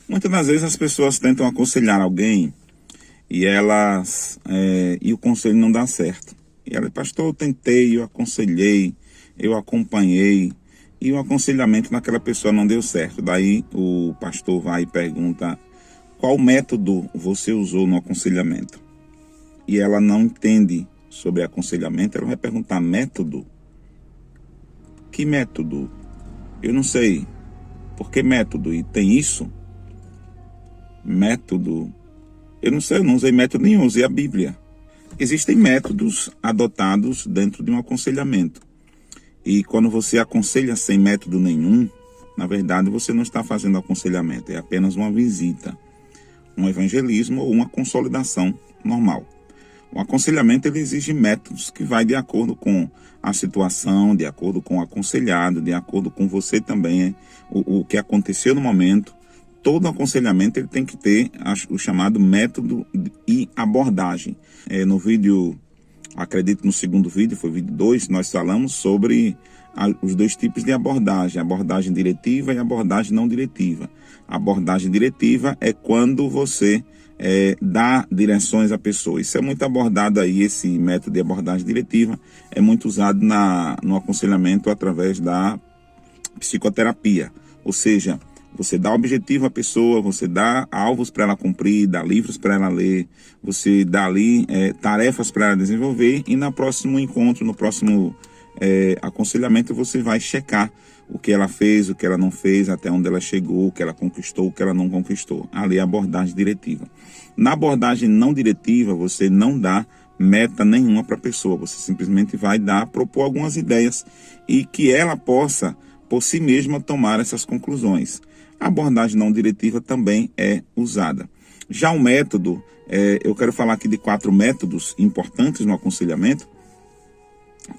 Muitas das vezes as pessoas tentam aconselhar alguém e o conselho não dá certo. E ela, pastor, eu tentei, eu aconselhei, eu acompanhei e o aconselhamento naquela pessoa não deu certo. Daí o pastor vai e pergunta qual método você usou no aconselhamento. E ela não entende sobre aconselhamento, ela vai perguntar método? Que método? Eu não sei. Por que método? E tem isso? Método? Eu não sei, eu não usei método nenhum, usei a Bíblia. Existem métodos adotados dentro de um aconselhamento. E quando você aconselha sem método nenhum, na verdade você não está fazendo aconselhamento, é apenas uma visita, um evangelismo ou uma consolidação normal. O aconselhamento ele exige métodos que vai de acordo com a situação, de acordo com o aconselhado, de acordo com você também, o que aconteceu no momento. Todo aconselhamento ele tem que ter o chamado método e abordagem. No vídeo, acredito no segundo vídeo, foi o vídeo 2, nós falamos sobre os dois tipos de abordagem, a abordagem diretiva e a abordagem não diretiva. A abordagem diretiva é quando você dá direções à pessoa. Isso é muito abordado aí, esse método de abordagem diretiva é muito usado no aconselhamento através da psicoterapia, ou seja, você dá objetivo à pessoa, você dá alvos para ela cumprir, dá livros para ela ler, você dá ali tarefas para ela desenvolver e no próximo encontro, no próximo aconselhamento, você vai checar o que ela fez, o que ela não fez, até onde ela chegou, o que ela conquistou, o que ela não conquistou. Ali é a abordagem diretiva. Na abordagem não diretiva, você não dá meta nenhuma para a pessoa, você simplesmente vai propor algumas ideias e que ela possa, por si mesma, tomar essas conclusões. A abordagem não diretiva também é usada. Já o método, eu quero falar aqui de 4 métodos importantes no aconselhamento,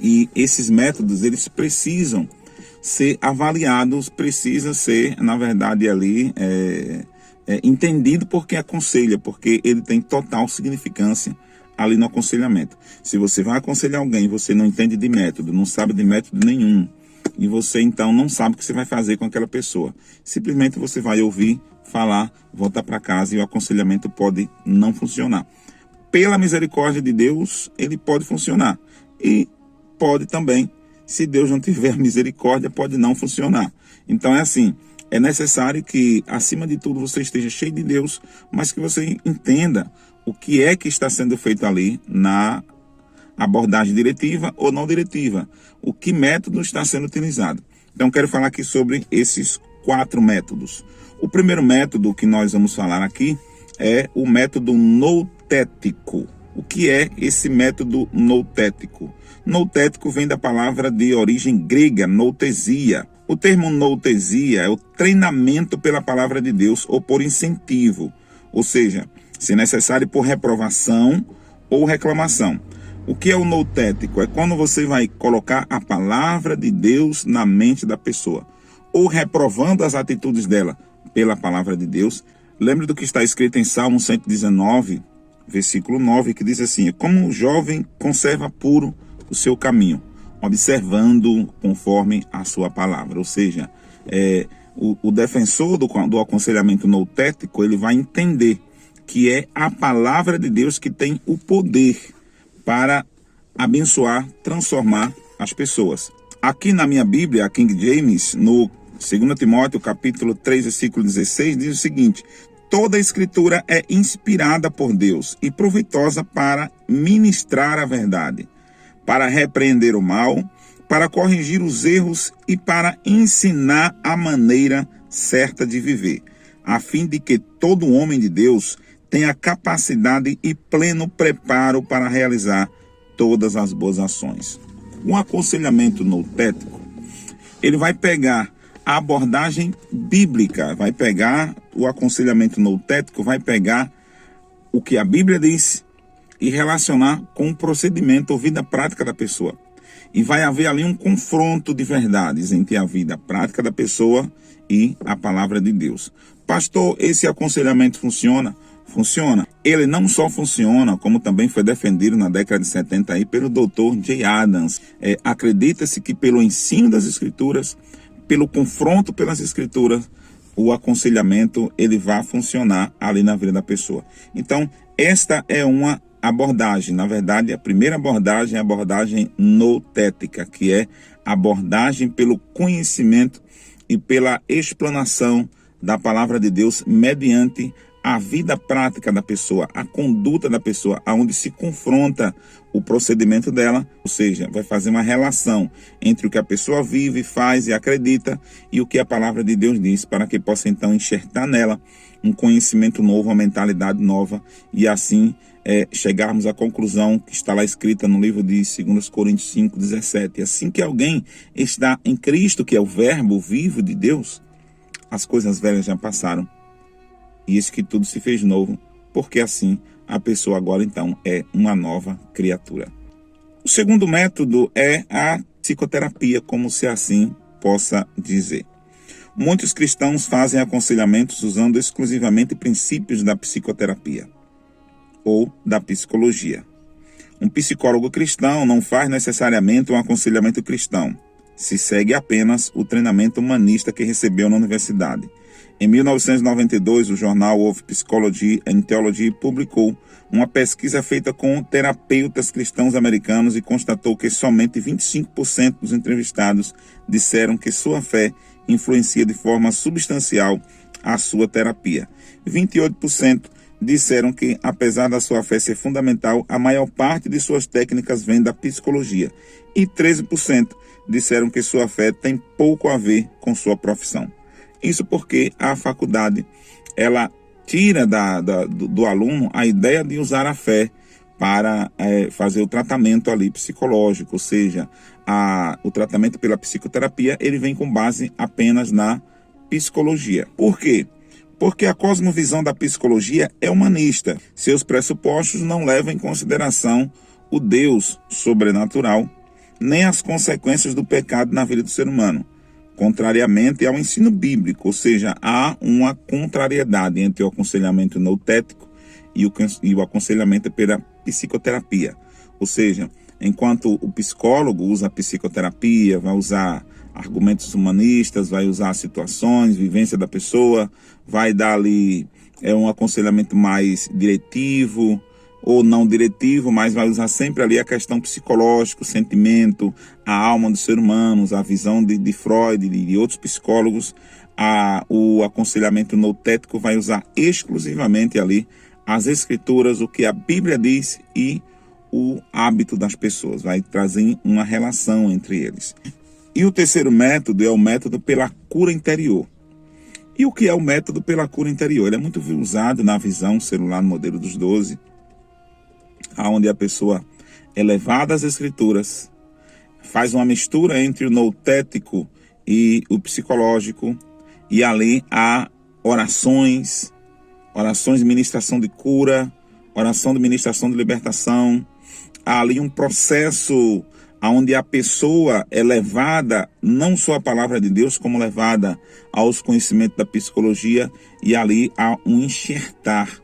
e esses métodos, eles precisam ser avaliados, precisa ser, na verdade, ali entendido por quem aconselha, porque ele tem total significância ali no aconselhamento. Se você vai aconselhar alguém e você não entende de método, não sabe de método nenhum, e você então não sabe o que você vai fazer com aquela pessoa, simplesmente você vai ouvir, falar, voltar para casa e o aconselhamento pode não funcionar. Pela misericórdia de Deus, ele pode funcionar. E pode também, se Deus não tiver misericórdia, pode não funcionar. Então é assim, é necessário que, acima de tudo, você esteja cheio de Deus, mas que você entenda o que é que está sendo feito ali na abordagem diretiva ou não diretiva, o que método está sendo utilizado. Então quero falar aqui sobre esses 4 métodos. O primeiro método que nós vamos falar aqui é o método noutético. O que é esse método noutético? Noutético vem da palavra de origem grega, noutesia. O termo noutesia é o treinamento pela palavra de Deus ou por incentivo, ou seja, se necessário por reprovação ou reclamação. O que é o noutético? É quando você vai colocar a palavra de Deus na mente da pessoa, ou reprovando as atitudes dela pela palavra de Deus. Lembre do que está escrito em Salmo 119, versículo 9, que diz assim: como o jovem conserva puro o seu caminho, observando conforme a sua palavra. Ou seja, o defensor do aconselhamento noutético, ele vai entender que é a palavra de Deus que tem o poder para abençoar, transformar as pessoas. Aqui na minha Bíblia, a King James, no 2 Timóteo, capítulo 3, versículo 16, diz o seguinte: toda a escritura é inspirada por Deus e proveitosa para ministrar a verdade, para repreender o mal, para corrigir os erros e para ensinar a maneira certa de viver, a fim de que todo homem de Deus tenha capacidade e pleno preparo para realizar todas as boas ações. Um aconselhamento noutético, ele vai pegar a abordagem bíblica, vai pegar o aconselhamento noutético, vai pegar o que a Bíblia diz e relacionar com o procedimento ou vida prática da pessoa. E vai haver ali um confronto de verdades entre a vida prática da pessoa e a palavra de Deus. Pastor, esse aconselhamento funciona? Funciona. Ele não só funciona, como também foi defendido na década de 70 aí pelo Dr. J. Adams. Acredita-se que pelo ensino das Escrituras, pelo confronto pelas Escrituras, o aconselhamento ele vai funcionar ali na vida da pessoa. Então, esta é uma abordagem. Na verdade, a primeira abordagem é a abordagem noutética, que é a abordagem pelo conhecimento e pela explanação da palavra de Deus mediante a vida prática da pessoa, a conduta da pessoa, aonde se confronta o procedimento dela, ou seja, vai fazer uma relação entre o que a pessoa vive, faz e acredita e o que a palavra de Deus diz, para que possa então enxertar nela um conhecimento novo, uma mentalidade nova e assim chegarmos à conclusão que está lá escrita no livro de 2 Coríntios 5:17. Assim que alguém está em Cristo, que é o verbo vivo de Deus, as coisas velhas já passaram e eis que tudo se fez novo, porque assim a pessoa agora então é uma nova criatura. O segundo método é a psicoterapia, como se assim possa dizer. Muitos cristãos fazem aconselhamentos usando exclusivamente princípios da psicoterapia ou da psicologia. Um psicólogo cristão não faz necessariamente um aconselhamento cristão, se segue apenas o treinamento humanista que recebeu na universidade. Em 1992, o jornal of Psychology and Theology publicou uma pesquisa feita com terapeutas cristãos americanos e constatou que somente 25% dos entrevistados disseram que sua fé influencia de forma substancial a sua terapia. 28% disseram que, apesar da sua fé ser fundamental, a maior parte de suas técnicas vem da psicologia. E 13% disseram que sua fé tem pouco a ver com sua profissão. Isso porque a faculdade, ela tira do aluno a ideia de usar a fé para fazer o tratamento ali psicológico, ou seja, o tratamento pela psicoterapia, ele vem com base apenas na psicologia. Por quê? Porque a cosmovisão da psicologia é humanista. Seus pressupostos não levam em consideração o Deus sobrenatural, nem as consequências do pecado na vida do ser humano, contrariamente ao ensino bíblico, ou seja, há uma contrariedade entre o aconselhamento noutético e o aconselhamento pela psicoterapia. Ou seja, enquanto o psicólogo usa a psicoterapia, vai usar argumentos humanistas, vai usar situações, vivência da pessoa, vai dar ali um aconselhamento mais diretivo ou não diretivo, mas vai usar sempre ali a questão psicológica, o sentimento, a alma do ser humano, a visão de Freud e de outros psicólogos. O aconselhamento noutético vai usar exclusivamente ali as escrituras, o que a Bíblia diz e o hábito das pessoas, vai trazer uma relação entre eles. E o terceiro método é o método pela cura interior. E o que é o método pela cura interior? Ele é muito usado na visão celular no modelo dos 12, onde a pessoa é levada às escrituras, faz uma mistura entre o noutético e o psicológico, e ali há orações de ministração de cura, oração de ministração de libertação. Há ali um processo onde a pessoa é levada não só à palavra de Deus, como levada aos conhecimentos da psicologia, e ali há um enxertar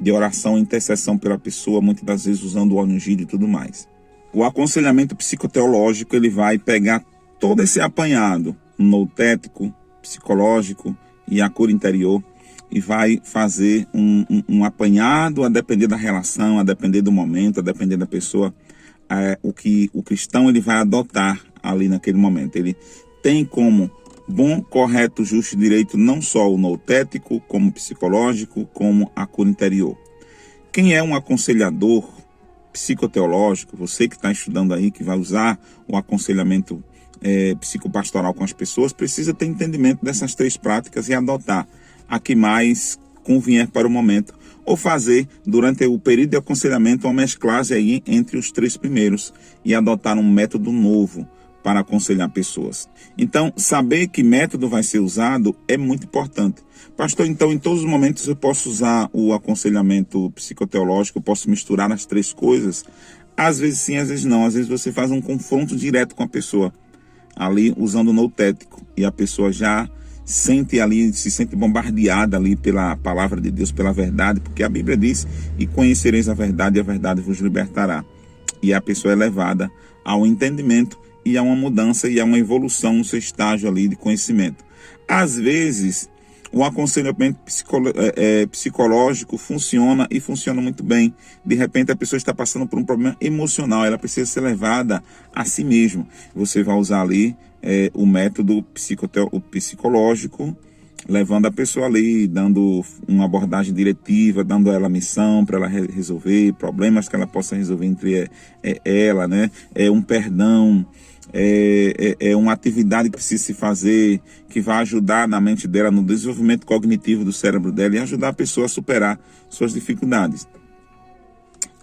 de oração e intercessão pela pessoa, muitas das vezes usando o óleo ungido e tudo mais. O aconselhamento psicoteológico, ele vai pegar todo esse apanhado noutético, psicológico e a cura interior, e vai fazer um apanhado a depender da relação, a depender do momento, a depender da pessoa, o que o cristão ele vai adotar ali naquele momento. Ele tem como bom, correto, justo e direito não só o noutético, como o psicológico, como a cura interior. Quem é um aconselhador psicoteológico, você que está estudando aí, que vai usar o aconselhamento psicopastoral com as pessoas, precisa ter entendimento dessas três práticas e adotar a que mais convier para o momento, ou fazer durante o período de aconselhamento uma mesclagem aí entre os três primeiros e adotar um método novo para aconselhar pessoas. Então, saber que método vai ser usado é muito importante. Pastor, então em todos os momentos eu posso usar o aconselhamento psicoteológico, eu posso misturar as três coisas? Às vezes sim, às vezes não. Às vezes você faz um confronto direto com a pessoa, ali usando o noutético, e a pessoa já se sente bombardeada ali pela palavra de Deus, pela verdade, porque a Bíblia diz: e conhecereis a verdade, e a verdade vos libertará. E a pessoa é levada ao entendimento e a uma mudança e a uma evolução no seu estágio ali de conhecimento. Às vezes, O aconselhamento psicológico funciona e funciona muito bem. De repente a pessoa está passando por um problema emocional, ela precisa ser levada a si mesma. Você vai usar ali o método psicológico, levando a pessoa ali, dando uma abordagem diretiva, dando a ela missão para ela resolver problemas que ela possa resolver entre ela, né? Um perdão. Uma atividade que precisa se fazer, que vai ajudar na mente dela, no desenvolvimento cognitivo do cérebro dela e ajudar a pessoa a superar suas dificuldades.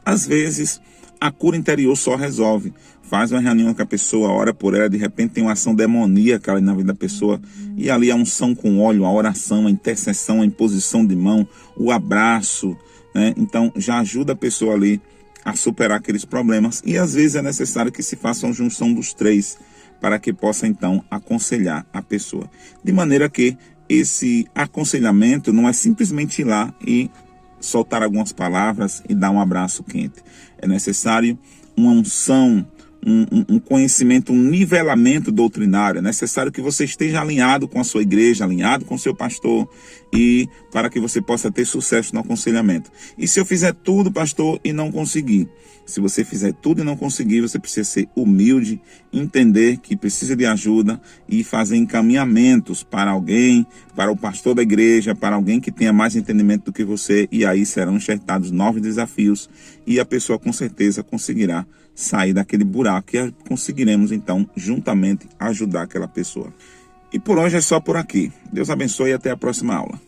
Às vezes, a cura interior só resolve. Faz uma reunião com a pessoa, ora por ela, de repente tem uma ação demoníaca ali na vida da pessoa, e ali a unção com óleo, a oração, a intercessão, a imposição de mão, o abraço, né? Então já ajuda a pessoa ali a superar aqueles problemas, e às vezes é necessário que se faça uma junção dos três, para que possa então aconselhar a pessoa. De maneira que esse aconselhamento não é simplesmente ir lá e soltar algumas palavras e dar um abraço quente. É necessário uma unção, um conhecimento, um nivelamento doutrinário. É necessário que você esteja alinhado com a sua igreja, alinhado com o seu pastor, e para que você possa ter sucesso no aconselhamento. E se eu fizer tudo, pastor, e não conseguir? Se você fizer tudo e não conseguir, você precisa ser humilde, entender que precisa de ajuda e fazer encaminhamentos para alguém, para o pastor da igreja, para alguém que tenha mais entendimento do que você, e aí serão enxertados novos desafios e a pessoa com certeza conseguirá sair daquele buraco e conseguiremos então juntamente ajudar aquela pessoa. E por hoje é só por aqui. Deus abençoe e até a próxima aula.